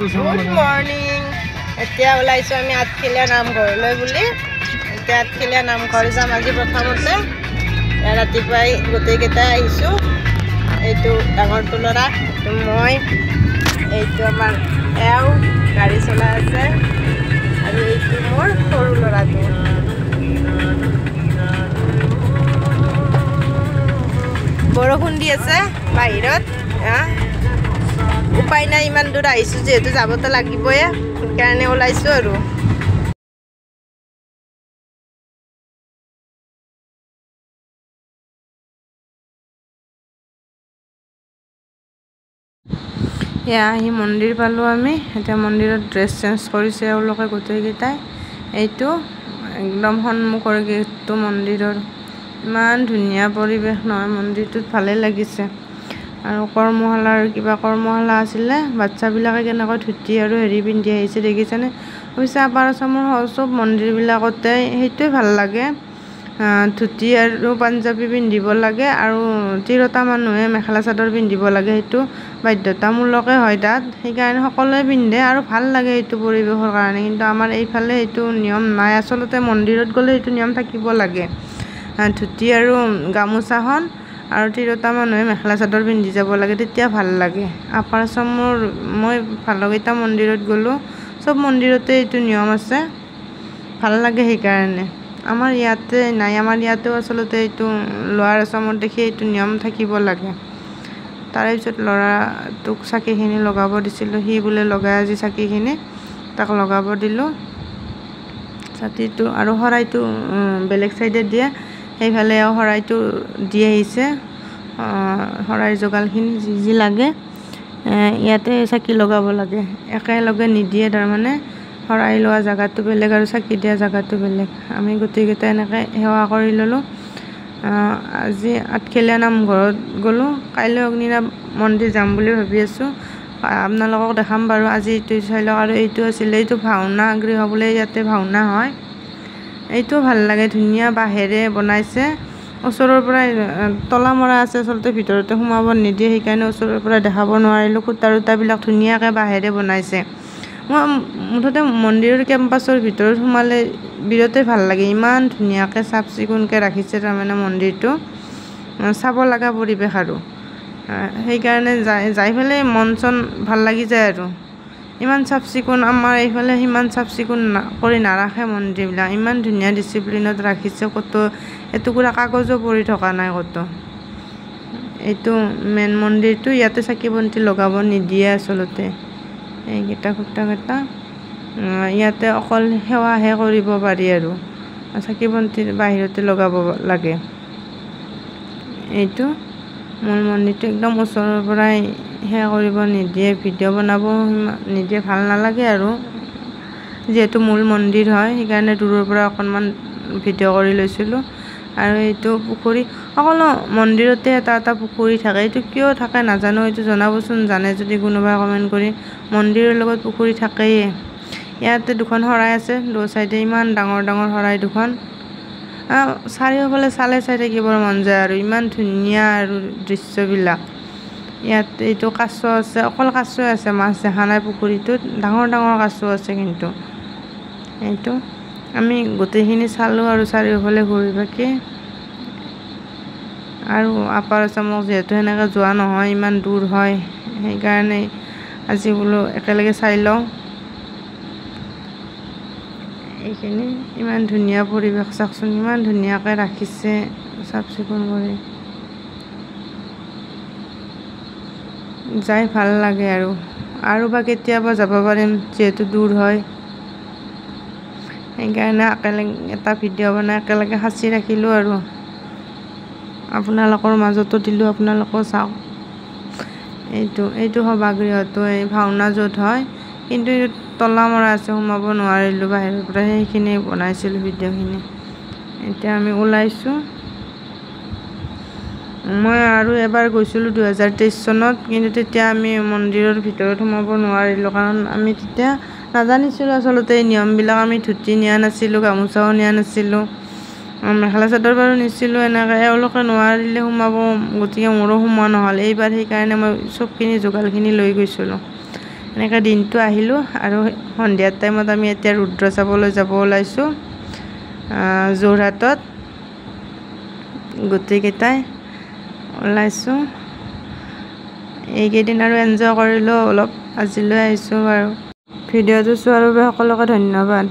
Good morning. এতিয়া ওলাইছো আমি আঠখিলীয়া নামঘৰলৈ বুলি। এতিয়া আঠখিলীয়া নামঘৰ যাম আজি প্ৰথমতে। ৰাতিপুৱাই গোটেইকেইটাই আহিছোঁ। এইটো ডাঙৰটো ল'ৰা, এইটো মই, এইটো আমাৰ এওঁ গাড়ী চলাই আছে, আৰু এইটো মোৰ সৰু ল'ৰাটো। বৰষুণ দি আছে বাহিৰত। উপায় নাই, ইমান দূৰ আহিছোঁ যিহেতু যাবতো লাগিবই, সেইকাৰণে ওলাইছোঁ আৰু। এয়া আহি মন্দিৰ পালোঁ আমি। এতিয়া মন্দিৰত ড্ৰেছ চেঞ্জ কৰিছে এওঁলোকে গোটেইকেইটাই। এইটো একদম সন্মুখৰ গেটটো মন্দিৰৰ। ইমান ধুনীয়া পৰিৱেশ নহয়, মন্দিৰটোত ভালেই লাগিছে। আৰু কৰ্মশালা আছিলে, বাচ্চাবিলাকে কেনেকৈ ধুতি আৰু হেৰি পিন্ধি আহিছে দেখিছেনে? অৱশ্যে আপাৰ আচামৰ চব মন্দিৰবিলাকতে সেইটোৱে ভাল লাগে, ধুতি আৰু পাঞ্জাবী পিন্ধিব লাগে, আৰু তিৰোতা মানুহে মেখেলা চাদৰ পিন্ধিব লাগে। সেইটো বাধ্যতামূলকে হয় তাত, সেইকাৰণে সকলোৱে পিন্ধে আৰু ভাল লাগে সেইটো পৰিৱেশৰ কাৰণে। কিন্তু আমাৰ এইফালে সেইটো নিয়ম নাই। আচলতে মন্দিৰত গ'লে সেইটো নিয়ম থাকিব লাগে, ধুতি আৰু গামোচাখন, আৰু তিৰোতা মানুহে মেখেলা চাদৰ পিন্ধি যাব লাগে, তেতিয়া ভাল লাগে। আপাৰ আচামৰ মই ভালকেইটা মন্দিৰত গ'লোঁ, চব মন্দিৰতে এইটো নিয়ম আছে, ভাল লাগে সেইকাৰণে। আমাৰ ইয়াতে নাই, আমাৰ ইয়াতেও আচলতে এইটো লোৱাৰ আচামত দেখি এইটো নিয়ম থাকিব লাগে। তাৰে পিছত ল'ৰাটোক চাকিখিনি লগাব দিছিলোঁ, সি বোলে লগাই আজি চাকিখিনি, তাক লগাব দিলোঁ ছাতিটো। আৰু শৰাইটো বেলেগ চাইডে দিয়ে, সেইফালে শৰাইটো দি আহিছে, শৰাইৰ যোগালখিনি যি লাগে ইয়াতে চাকি লগাব লাগে, একেলগে নিদিয়ে তাৰমানে। শৰাই লোৱা জেগাটো বেলেগ আৰু চাকি দিয়া জেগাটো বেলেগ। আমি গোটেইকেইটা এনেকৈ সেৱা কৰি ল'লোঁ। আজি আঠখেলীয়া নামঘৰত গ'লোঁ, কাইলৈ অগ্নিনাভ মন্দিৰ যাম বুলি ভাবি আছোঁ, আপোনালোকক দেখাম বাৰু। আজি এইটো চাই লওক। আৰু এইটো আছিলে, এইটো ভাওনা গৃহ বোলে, ইয়াতে ভাওনা হয়। এইটো ভাল লাগে, ধুনীয়া বাঁহেৰে বনাইছে। ওচৰৰ পৰাই তলা মৰা আছে, আচলতে ভিতৰতে সোমাব নিদিয়ে, সেইকাৰণে ওচৰৰ পৰা দেখাব নোৱাৰিলোঁ। খুঁটা ৰুটাবিলাক ধুনীয়াকৈ বাঁহেৰে বনাইছে। মই মুঠতে মন্দিৰৰ কেম্পাছৰ ভিতৰত সোমালে বিৰাটেই ভাল লাগে, ইমান ধুনীয়াকৈ চাফ চিকুণকৈ ৰাখিছে তাৰমানে মন্দিৰটো, চাব লগা পৰিৱেশ। আৰু সেইকাৰণে যাই পেলাই মন চন ভাল লাগি যায় আৰু। ইমান চাফ চিকুণ, আমাৰ এইফালে সিমান চাফ চিকুণ কৰি নাৰাখে মন্দিৰবিলাক, ইমান ধুনীয়া ডিচিপ্লিনত ৰাখিছে। ক'তো এটুকুৰা কাগজো পৰি থকা নাই ক'তো। এইটো মেইন মন্দিৰটো, ইয়াতে চাকি বন্তি লগাব নিদিয়ে আচলতে। এইকেইটা খুঁটাকেইটা ইয়াতে অকল সেৱাহে কৰিব পাৰি, আৰু চাকি বন্তি বাহিৰতে লগাব লাগে। এইটো মূল মন্দিৰটো একদম ওচৰৰ পৰাই সেৱা কৰিব নিদিয়ে, ভিডিঅ' বনাব নিদিয়ে, ভাল নালাগে আৰু। যিহেতু মূল মন্দিৰ হয়, সেইকাৰণে দূৰৰ পৰা অকণমান ভিডিঅ' কৰি লৈছিলোঁ। আৰু এইটো পুখুৰী, সকলো মন্দিৰতে এটা এটা পুখুৰী থাকে, এইটো কিয় থাকে নাজানো, এইটো জনাবচোন, জানে যদি কোনোবাই কমেণ্ট কৰি। মন্দিৰৰ লগত পুখুৰী থাকেই। ইয়াতে দুখন শৰাই আছে, দু চাইডে ইমান ডাঙৰ ডাঙৰ শৰাই দুখন। চাৰিওফালে চাই থাকিবৰ মন যায়, আৰু ইমান ধুনীয়া আৰু দৃশ্যবিলাক। ইয়াত এইটো কাছ আছে, অকল কাছই আছে, মাছ দেখা নাই পুখুৰীটোত, ডাঙৰ ডাঙৰ কাছ আছে কিন্তু। এইটো আমি গোটেইখিনি চালোঁ আৰু চাৰিওফালে ঘূৰি পাকি। আৰু আপাৰ আচামক যিহেতু সেনেকৈ যোৱা নহয়, ইমান দূৰ হয়, সেইকাৰণে আজি বোলো একেলগে চাই লওঁ। এইখিনি ইমান ধুনীয়া পৰিৱেশ, চাওকচোন ইমান ধুনীয়াকৈ ৰাখিছে চাফ চিকুণ কৰি, যাই ভাল লাগে। আৰু বা কেতিয়াবা যাব পাৰিম, যিহেতু দূৰ হয়, সেইকাৰণে একেলগে এটা ভিডিঅ' বনাই একেলগে সাঁচি ৰাখিলোঁ, আৰু আপোনালোকৰ মাজতো দিলোঁ, আপোনালোকেও চাওক। এইটো সভাগৃহটো এই ভাওনা য'ত হয়, কিন্তু তলা মৰা আছে, সোমাব নোৱাৰিলোঁ বাহিৰৰ পৰা, সেইখিনি বনাইছিলোঁ ভিডিঅ'খিনি। এতিয়া আমি ওলাইছোঁ। মই আৰু এবাৰ গৈছিলোঁ 2023 চনত, কিন্তু তেতিয়া আমি মন্দিৰৰ ভিতৰত সোমাব নোৱাৰিলোঁ, কাৰণ আমি তেতিয়া নাজানিছিলোঁ আচলতে এই নিয়মবিলাক। আমি ধুতি নিয়া নাছিলোঁ, গামোচাও নিয়া নাছিলোঁ, মেখেলা চাদৰ বাৰু নিছিলোঁ এনেকৈ। এওঁলোকে নোৱাৰিলে সোমাব, গতিকে মোৰো সোমোৱা নহ'ল এইবাৰ, সেইকাৰণে মই চবখিনি যোগাৰখিনি লৈ গৈছিলোঁ। এনেকৈ দিনটো আহিলোঁ আৰু সন্ধিয়াৰ টাইমত আমি এতিয়া ৰুদ্ৰ চাবলৈ যাব ওলাইছোঁ যোৰহাটত গোটেইকেইটাই ওলাইছোঁ। এইকেইদিন আৰু এনজয় কৰিলোঁ অলপ, আজিলৈ আহিছোঁ বাৰু। ভিডিঅ'টো চোৱাৰ বাবে সকলোকে ধন্যবাদ।